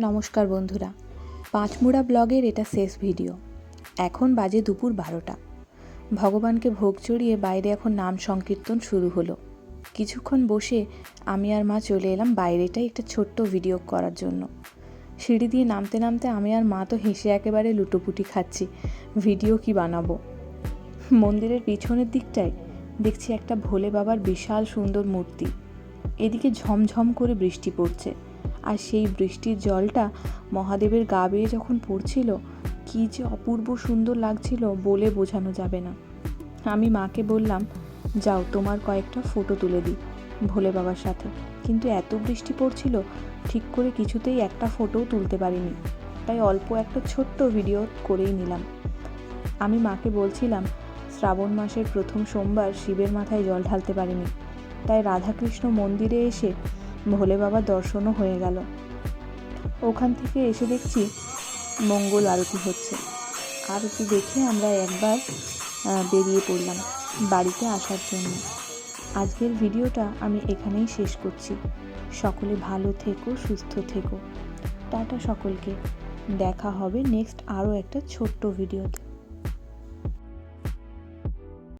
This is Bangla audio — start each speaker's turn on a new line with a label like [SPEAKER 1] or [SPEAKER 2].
[SPEAKER 1] নমস্কার বন্ধুরা, পাঁচমুড়া ব্লগের এটা শেষ ভিডিও। এখন বাজে দুপুর 12টা। ভগবানকে ভোগ চড়িয়ে বাইরে এখন নাম সংকীর্তন শুরু হলো। কিছুক্ষণ বসে আমি আর মা চলে এলাম বাইরেটাই একটা ছোট্ট ভিডিও করার জন্য। সিঁড়ি দিয়ে নামতে নামতে আমি আর মা তো হেসে একেবারে লুটোপুটি খাচ্ছি, ভিডিও কি বানাবো। মন্দিরের পিছনের দিকটায় দেখছি একটা ভোলে বাবার বিশাল সুন্দর মূর্তি। এদিকে ঝমঝম করে বৃষ্টি পড়ছে, আর সেই বৃষ্টির জলটা মহাদেবের গা বেয়ে যখন পড়ছিল, কী যে অপূর্ব সুন্দর লাগছিল বলে বোঝানো যাবে না। আমি মাকে বললাম, যাও তোমার কয়েকটা ফটো তুলে দিই ভোলে বাবার সাথে। কিন্তু এত বৃষ্টি পড়ছিল, ঠিক করে কিছুতেই একটা ফটোও তুলতে পারিনি, তাই অল্প একটা ছোট্ট ভিডিও করেই নিলাম। আমি মাকে বলছিলাম, শ্রাবণ মাসের প্রথম সোমবার শিবের মাথায় জল ঢালতে পারিনি, তাই রাধাকৃষ্ণ মন্দিরে এসে ভোলে বাবার দর্শনও হয়ে গেল। ওখান থেকে এসে দেখছি মঙ্গল আরতি হচ্ছে। আরতি দেখে আমরা একবার বেরিয়ে পড়লাম বাড়িতে আসার জন্য। আজকের ভিডিওটা আমি এখানেই শেষ করছি। সকলে ভালো থেকো, সুস্থ থেকো। টাটা সকলকে, দেখা হবে নেক্সট আরও একটা ছোট্ট ভিডিওতে।